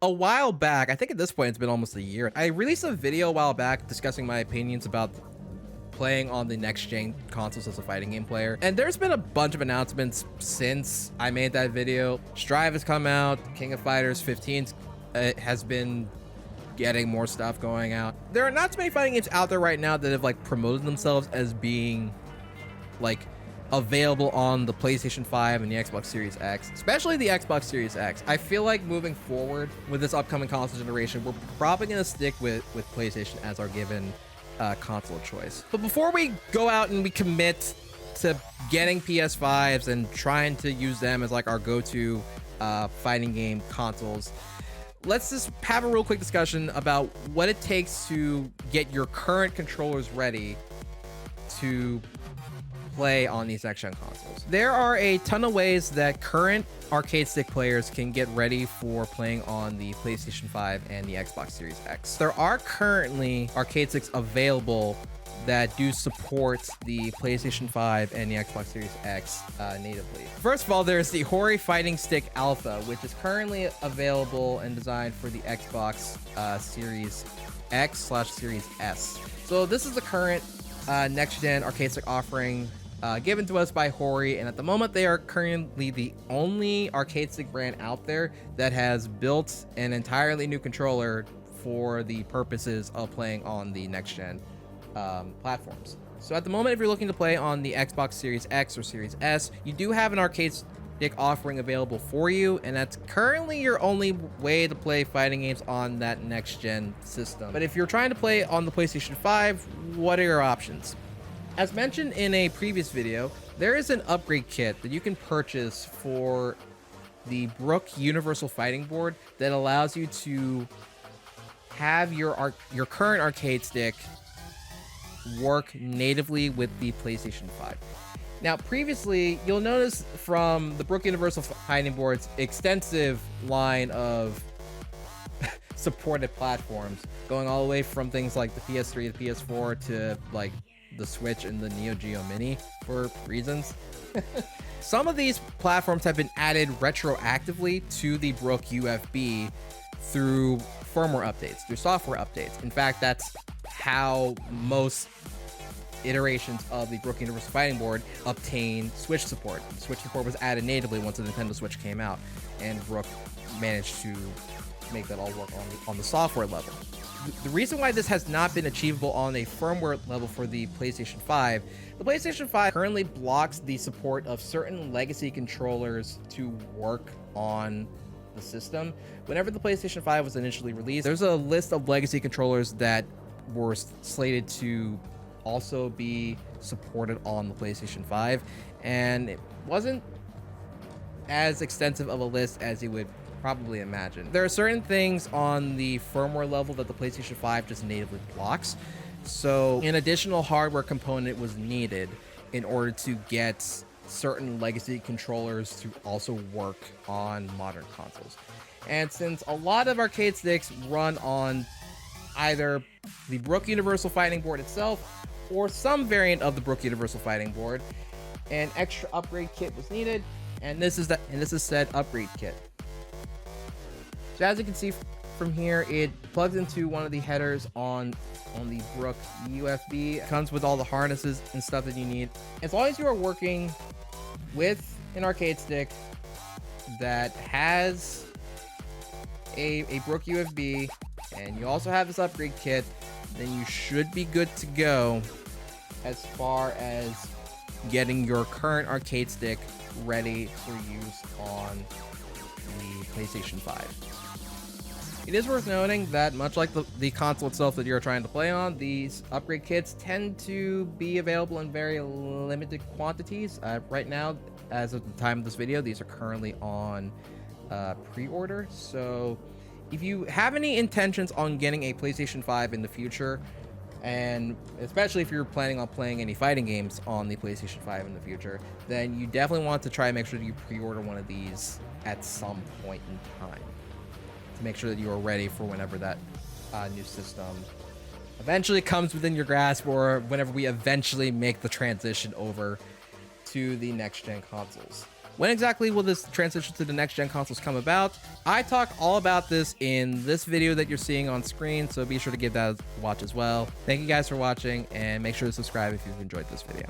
A while back, I think at this point it's been almost a year, I released a video a while back discussing my opinions about playing on the next gen consoles as a fighting game player. And there's been a bunch of announcements since I made that video. Strive has come out, King of Fighters 15 has been getting more stuff going out. There are not too many fighting games out there right now that have like promoted themselves as being like available on the PlayStation 5 and the Xbox Series X, especially the Xbox Series X. I feel like moving forward with this upcoming console generation, we're probably going to stick with PlayStation as our given console choice. But before we go out and we commit to getting PS5s and trying to use them as like our go-to fighting game consoles, let's just have a real quick discussion about what it takes to get your current controllers ready to play on these next-gen consoles. There are a ton of ways that current arcade stick players can get ready for playing on the PlayStation 5 and the Xbox Series X. There are currently arcade sticks available that do support the PlayStation 5 and the Xbox Series X natively. First of all, there's the Hori Fighting Stick Alpha, which is currently available and designed for the Xbox Series X/Series S. So this is the current next-gen arcade stick offering given to us by Hori, and at the moment they are currently the only arcade stick brand out there that has built an entirely new controller for the purposes of playing on the next-gen platforms. So at the moment, if you're looking to play on the Xbox Series X or Series S, you do have an arcade stick offering available for you, and that's currently your only way to play fighting games on that next-gen system. But if you're trying to play on the PlayStation 5, what are your options? As mentioned in a previous video, there is an upgrade kit that you can purchase for the Brook Universal Fighting Board that allows you to have your current arcade stick work natively with the PlayStation 5. Now, previously, you'll notice from the Brook Universal Fighting Board's extensive line of supported platforms, going all the way from things like the PS3, the PS4, to like the Switch and the Neo Geo Mini for reasons. Some of these platforms have been added retroactively to the Brook UFB through firmware updates, through software updates. In fact, that's how most iterations of the Brook Universal Fighting Board obtain Switch support. Switch support was added natively once the Nintendo Switch came out, and Brook managed to make that all work on the software level. The reason why this has not been achievable on a firmware level for the PlayStation 5, the PlayStation 5 currently blocks the support of certain legacy controllers to work on the system. Whenever the PlayStation 5 was initially released, there's a list of legacy controllers that were slated to also be supported on the PlayStation 5, and it wasn't as extensive of a list as you would probably imagine. There are certain things on the firmware level that the PlayStation 5 just natively blocks, so an additional hardware component was needed in order to get certain legacy controllers to also work on modern consoles. And since a lot of arcade sticks run on either the Brook Universal Fighting Board itself or some variant of the Brook Universal Fighting Board, an extra upgrade kit was needed, and this is said upgrade kit. So as you can see from here, it plugs into one of the headers on the Brook UFB. It comes with all the harnesses and stuff that you need. As long as you are working with an arcade stick that has a Brook UFB, and you also have this upgrade kit, then you should be good to go as far as getting your current arcade stick ready for use on the PlayStation 5. It is worth noting that much like the console itself that you're trying to play on, these upgrade kits tend to be available in very limited quantities. Right now, as of the time of this video, these are currently on pre-order. So if you have any intentions on getting a PlayStation 5 in the future, and especially if you're planning on playing any fighting games on the PlayStation 5 in the future, then you definitely want to try and make sure that you pre-order one of these at some point in time to make sure that you are ready for whenever that new system eventually comes within your grasp, or whenever we eventually make the transition over to the next-gen consoles. When exactly will this transition to the next gen consoles come about? I talk all about this in this video that you're seeing on screen, so be sure to give that a watch as well. Thank you guys for watching, and make sure to subscribe if you've enjoyed this video.